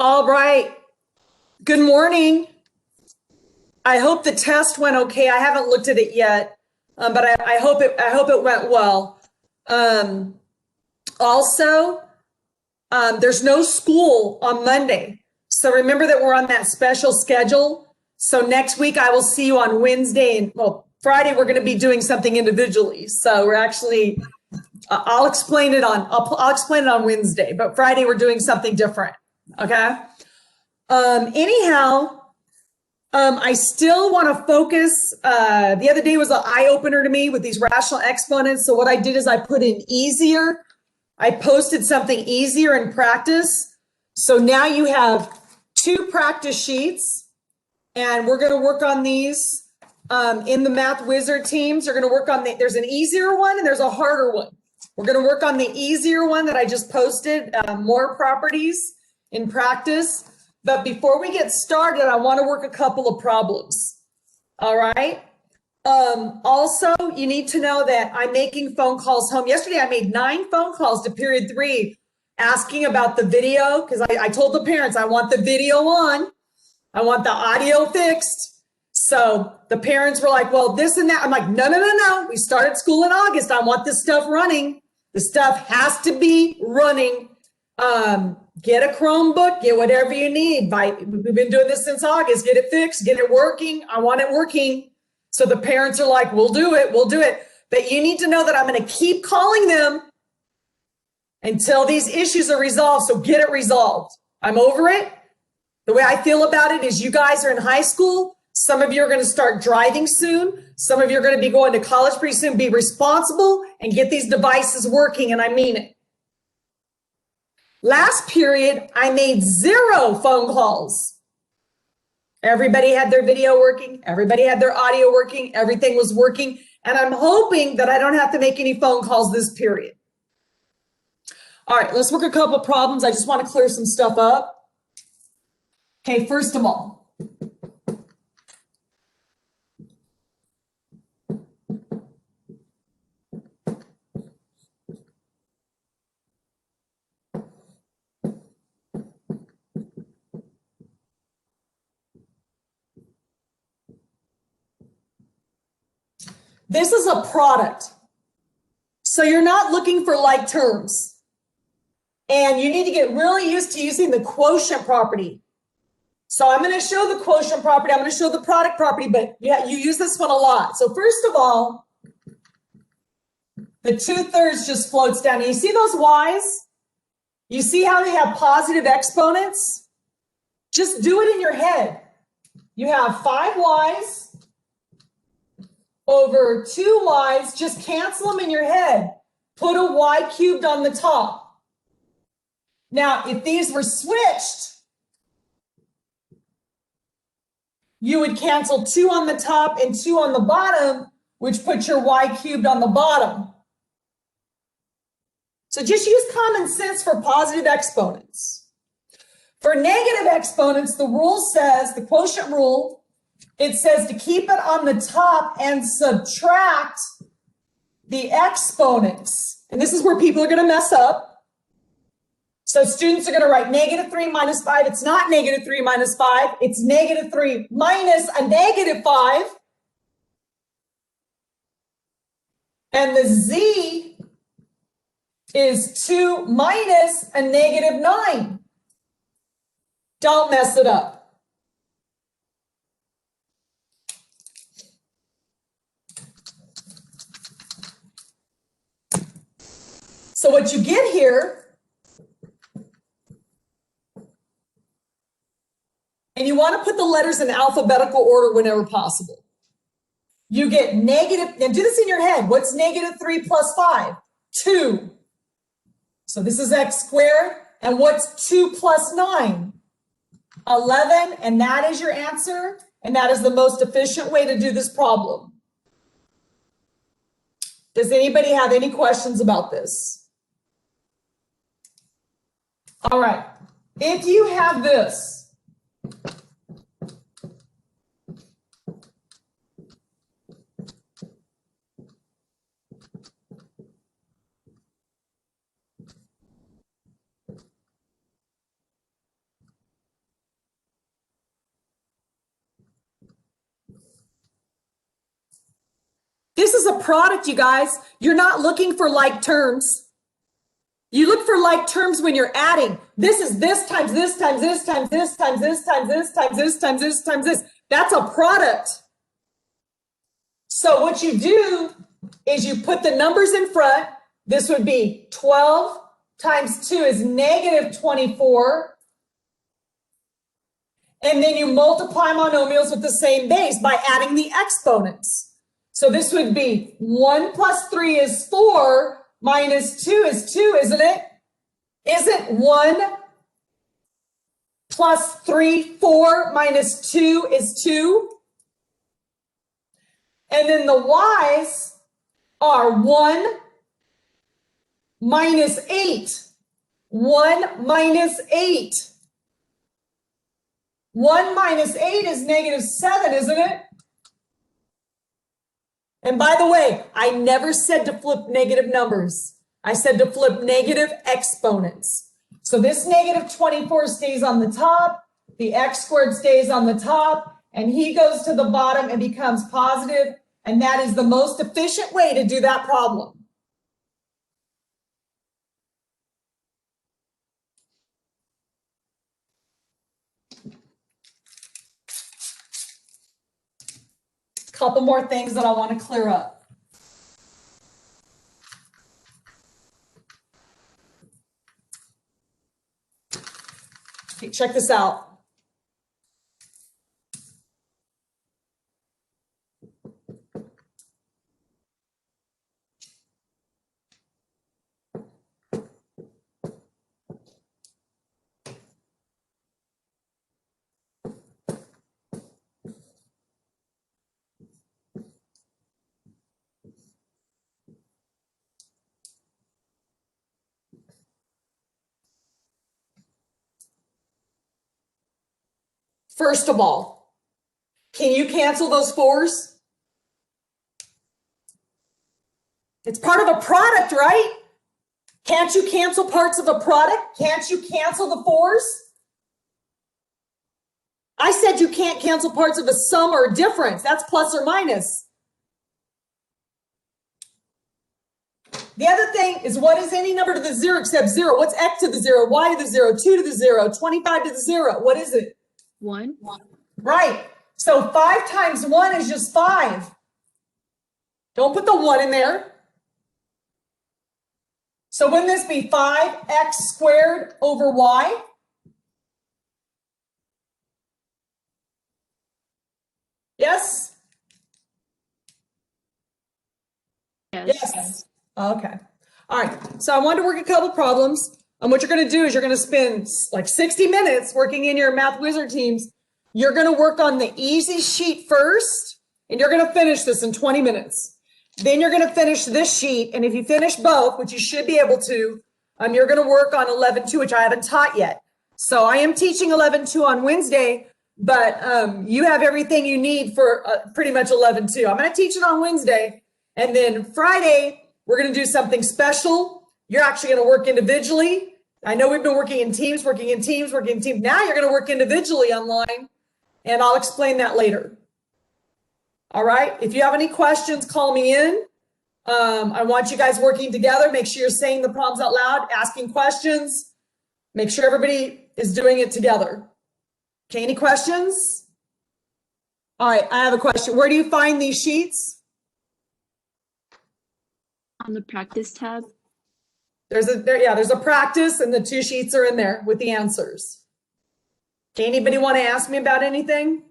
All right. Good morning. I hope the test went okay. I haven't looked at it yet, but I hope it went well. Also, there's no school on Monday, so remember that we're on that special schedule. So next week I will see you on Wednesday, and Friday we're going to be doing something individually. So we're actually I'll explain it on Wednesday, but Friday we're doing something different. Okay. Anyhow, I still want to focus. The other day was an eye opener to me with these rational exponents. So what I did is I put in easier. I posted something easier in practice. So now you have 2 practice sheets, and we're going to work on these in the Math Wizard teams. They're going to work on there's an easier one and there's a harder one. We're going to work on the easier one that I just posted, more properties in practice. But before we get started, I want to work a couple of problems. All right. Also, you need to know that I'm making phone calls home. Yesterday, I made 9 phone calls to period 3 asking about the video, because I told the parents I want the video on. I want the audio fixed. So the parents were like, well, this and that. I'm like, no. We started school in August. I want this stuff running. The stuff has to be running. Get a Chromebook, get whatever you need. We've been doing this since August. Get it fixed, get it working. I want it working. So the parents are like, we'll do it. But you need to know that I'm going to keep calling them until these issues are resolved. So get it resolved. I'm over it. The way I feel about it is you guys are in high school. Some of you are going to start driving soon. Some of you are going to be going to college pretty soon. Be responsible and get these devices working. And I mean it. Last period, I made 0 phone calls. Everybody had their video working. Everybody had their audio working. Everything was working. And I'm hoping that I don't have to make any phone calls this period. All right, let's work a couple of problems. I just want to clear some stuff up. Okay, first of all, this is a product. So you're not looking for like terms. And you need to get really used to using the quotient property. So I'm going to show the quotient property. I'm going to show the product property, but yeah, you use this one a lot. So first of all, the 2/3 just floats down. And you see those y's? You see how they have positive exponents? Just do it in your head. You have 5y's over 2y's. Just cancel them in your head. Put a y cubed on the top. Now, if these were switched, you would cancel 2 on the top and 2 on the bottom, which puts your y cubed on the bottom. So just use common sense for positive exponents. For negative exponents, the rule says, the quotient rule, it says to keep it on the top and subtract the exponents. And this is where people are going to mess up. So students are going to write -3 minus 5. It's not -3 minus 5. It's -3 minus a -5. And the z is 2 minus a -9. Don't mess it up. So what you get here, and you want to put the letters in alphabetical order whenever possible. You get negative, and do this in your head. What's -3 plus 5? 2. So this is x squared. And what's 2 plus 9? 11. And that is your answer. And that is the most efficient way to do this problem. Does anybody have any questions about this? All right. If you have this, a product, you guys. You're not looking for like terms. You look for like terms when you're adding. This is this times this times this times this times this times this times this times this times this. That's a product. So what you do is you put the numbers in front. This would be 12 times 2 is negative 24. And then you multiply monomials with the same base by adding the exponents. So this would be 1 plus 3 is 4 minus 2 is 2, isn't it? Isn't 1 plus 3, 4 minus 2 is 2? And then the y's are 1 minus 8. 1 minus 8. 1 minus 8 is negative 7, isn't it? And by the way, I never said to flip negative numbers. I said to flip negative exponents. So this negative 24 stays on the top, the x squared stays on the top, and he goes to the bottom and becomes positive, and that is the most efficient way to do that problem. Couple more things that I want to clear up. Okay, check this out. First of all, can you cancel those 4s? It's part of a product, right? Can't you cancel parts of a product? Can't you cancel the 4s? I said you can't cancel parts of a sum or a difference. That's plus or minus. The other thing is, what is any number to the 0 except 0? What's x to the 0, y to the 0, 2 to the 0, 25 to the 0? What is it? 1. Right. So 5 times 1 is just 5. Don't put the 1 in there. So wouldn't this be 5x squared over y? Yes? Yes. Okay. All right. So I wanted to work a couple problems. And what you're going to do is you're going to spend like 60 minutes working in your Math Wizard teams. You're going to work on the easy sheet first, and you're going to finish this in 20 minutes. Then you're going to finish this sheet. And if you finish both, which you should be able to, you're going to work on 11.2, which I haven't taught yet. So I am teaching 11.2 on Wednesday, but you have everything you need for pretty much 11.2. I'm going to teach it on Wednesday. And then Friday, we're going to do something special. You're actually going to work individually. I know we've been working in teams. Now you're going to work individually online, and I'll explain that later. All right. If you have any questions, call me in. I want you guys working together. Make sure you're saying the problems out loud, asking questions. Make sure everybody is doing it together. Okay, any questions? All right, I have a question. Where do you find these sheets? On the practice tab. There's a practice, and the 2 sheets are in there with the answers. Okay, anybody want to ask me about anything?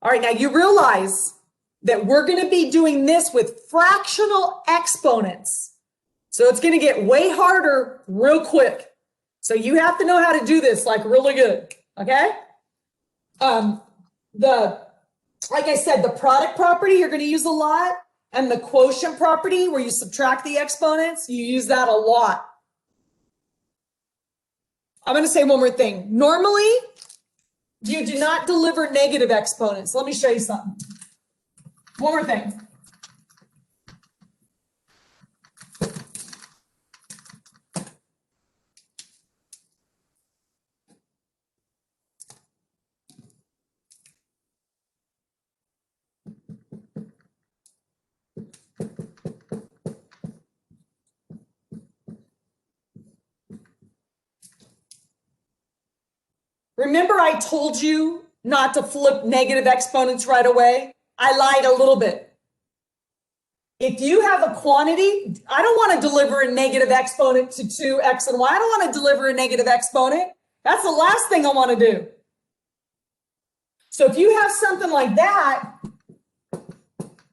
All right, now you realize that we're going to be doing this with fractional exponents. So it's going to get way harder real quick. So you have to know how to do this like really good, okay? Like I said, the product property you're going to use a lot, and the quotient property where you subtract the exponents, you use that a lot. I'm going to say one more thing. Normally, you do not deliver negative exponents. Let me show you something. One more thing. Remember I told you not to flip negative exponents right away? I lied a little bit. If you have a quantity, I don't want to deliver a negative exponent to 2x and y. I don't want to deliver a negative exponent. That's the last thing I want to do. So if you have something like that,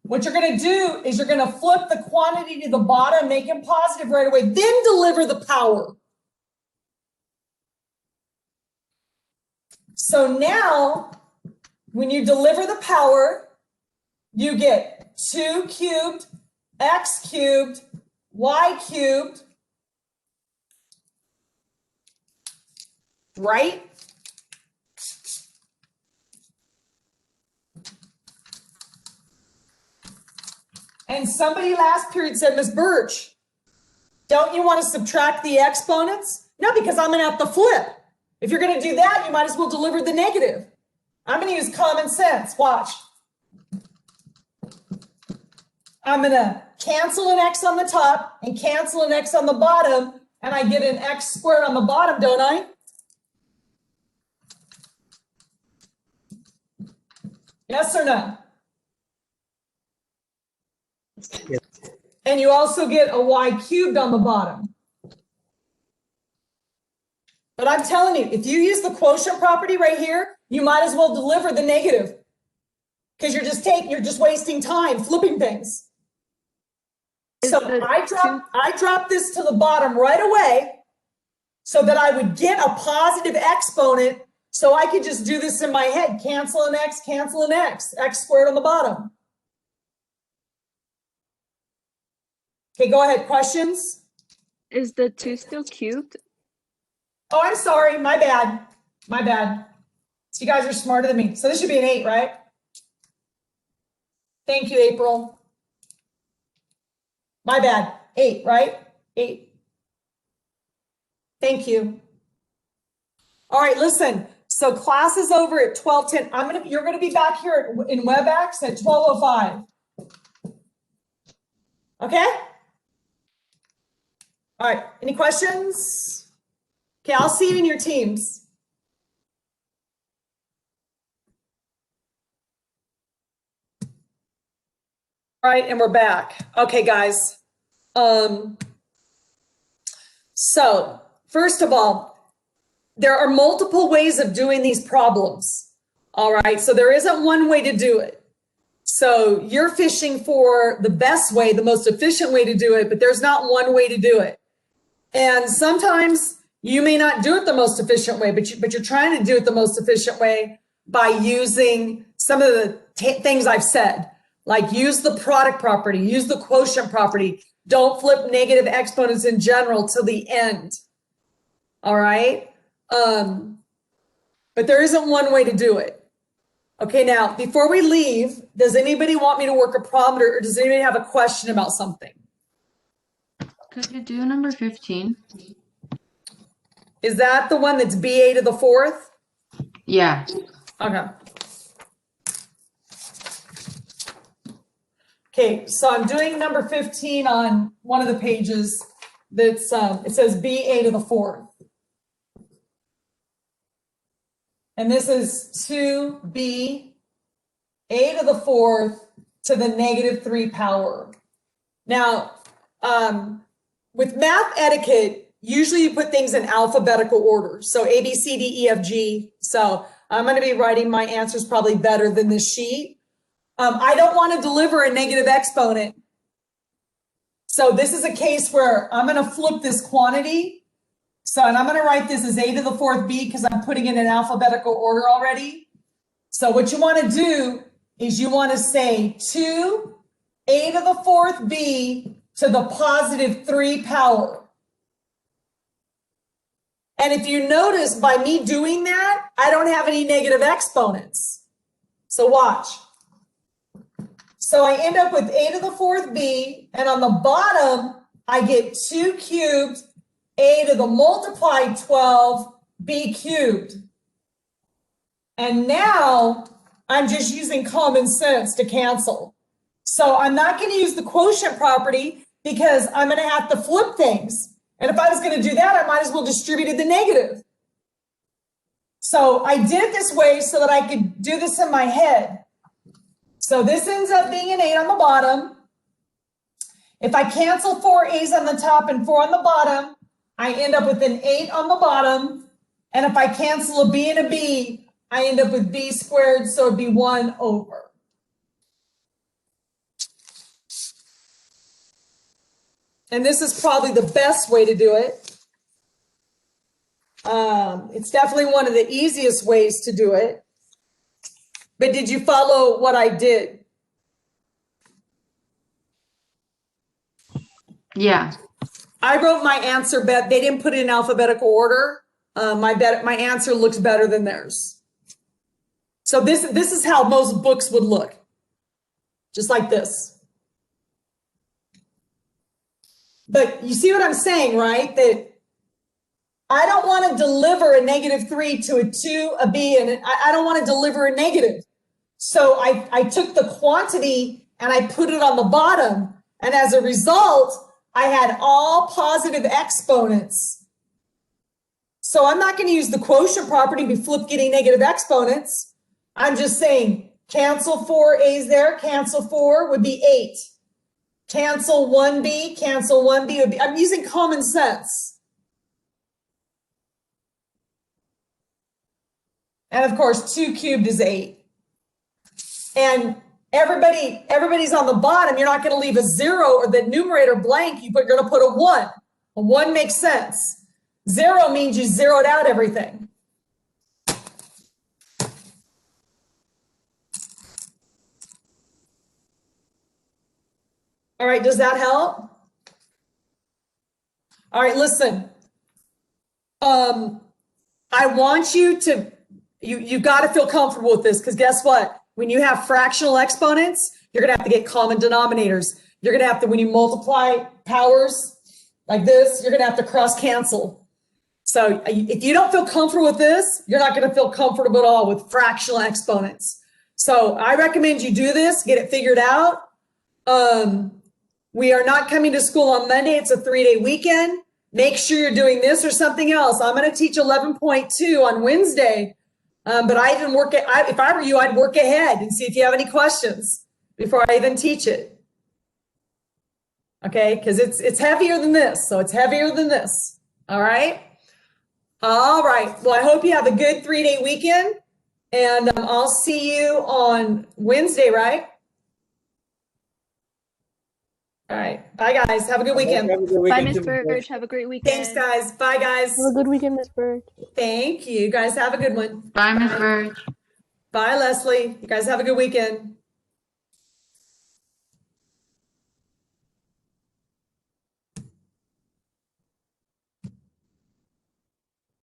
what you're going to do is you're going to flip the quantity to the bottom, make it positive right away, then deliver the power. So now, when you deliver the power, you get 2 cubed, x cubed, y cubed, right? And somebody last period said, Ms. Birch, don't you want to subtract the exponents? No, because I'm going to have to flip. If you're going to do that, you might as well deliver the negative. I'm going to use common sense. Watch. I'm going to cancel an x on the top and cancel an x on the bottom, and I get an x squared on the bottom, don't I? Yes or no? Yes. And you also get a y cubed on the bottom. But I'm telling you, if you use the quotient property right here, you might as well deliver the negative, because you're just wasting time flipping things. So I dropped this to the bottom right away so that I would get a positive exponent, so I could just do this in my head. Cancel an x, x squared on the bottom. Okay, go ahead. Questions? Is the 2 still cubed? Oh, I'm sorry. My bad. My bad. So you guys are smarter than me. So this should be an 8, right? Thank you, April. My bad. 8, right? 8. Thank you. All right, listen. So class is over at 12:10. You're gonna be back here in WebEx at 12:05. Okay? All right. Any questions? Okay, I'll see you in your teams. All right, and we're back. Okay, guys. So first of all, there are multiple ways of doing these problems. All right, so there isn't one way to do it. So you're fishing for the best way, the most efficient way to do it, but there's not one way to do it. And sometimes you may not do it the most efficient way, but you're trying to do it the most efficient way by using some of the things I've said, like use the product property, use the quotient property. Don't flip negative exponents in general till the end. All right. But there isn't one way to do it. Okay, now, before we leave, does anybody want me to work a problem, or does anybody have a question about something? Could you do number 15? Is that the one that's BA to the 4th? Yeah. Okay. Okay, so I'm doing number 15 on one of the pages that's, it says BA to the 4th. And this is 2b a to the 4th to the -3 power. Now, with math etiquette, usually you put things in alphabetical order. So A, B, C, D, E, F, G. So I'm going to be writing my answers probably better than this sheet. I don't want to deliver a negative exponent. So this is a case where I'm going to flip this quantity. So, and I'm going to write this as a to the 4th b because I'm putting it in alphabetical order already. So what you want to do is you want to say 2 a to the 4th b to the +3 power. And if you notice, by me doing that, I don't have any negative exponents. So watch. So I end up with a to the 4th b, and on the bottom, I get 2 cubed a to the multiplied 12 b cubed. And now I'm just using common sense to cancel. So I'm not going to use the quotient property because I'm going to have to flip things. And if I was going to do that, I might as well distribute the negative. So I did it this way so that I could do this in my head. So this ends up being an 8 on the bottom. If I cancel 4 A's on the top and 4 on the bottom, I end up with an 8 on the bottom. And if I cancel a B and a B, I end up with B squared, so it'd be 1 over. And this is probably the best way to do it. It's definitely one of the easiest ways to do it. But did you follow what I did? Yeah. I wrote my answer, but they didn't put it in alphabetical order. My answer looks better than theirs. So this is how most books would look. Just like this. But you see what I'm saying, right? That I don't want to deliver a -3 to a 2, a B, and I don't want to deliver a negative. So I took the quantity and I put it on the bottom. And as a result, I had all positive exponents. So I'm not going to use the quotient property and be flip getting negative exponents. I'm just saying cancel 4 A's there, cancel 4 would be 8. Cancel 1B, cancel 1B would be, I'm using common sense. And of course, 2 cubed is 8. And everybody's on the bottom. You're not going to leave a 0 or the numerator blank. You're going to put a 1. A 1 makes sense. 0 means you zeroed out everything. All right, does that help? All right, listen. I want you to, you got to feel comfortable with this, because guess what? When you have fractional exponents, you're going to have to get common denominators. You're going to have to, when you multiply powers like this, you're going to have to cross cancel. So if you don't feel comfortable with this, you're not going to feel comfortable at all with fractional exponents. So I recommend you do this, get it figured out. We are not coming to school on Monday. It's a 3-day weekend. Make sure you're doing this or something else. I'm going to teach 11.2 on Wednesday. But I didn't work it. If I were you, I'd work ahead and see if you have any questions before I even teach it. Okay, because it's heavier than this. So it's heavier than this. All right. All right. Well, I hope you have a good 3-day weekend, and I'll see you on Wednesday, right? All right. Bye, guys. Have a good weekend. Bye, Miss Birch. Have a great weekend. Thanks, guys. Bye, guys. Have a good weekend, Miss Birch. Thank you. You guys have a good one. Bye, Miss Birch. Bye, Leslie. You guys have a good weekend.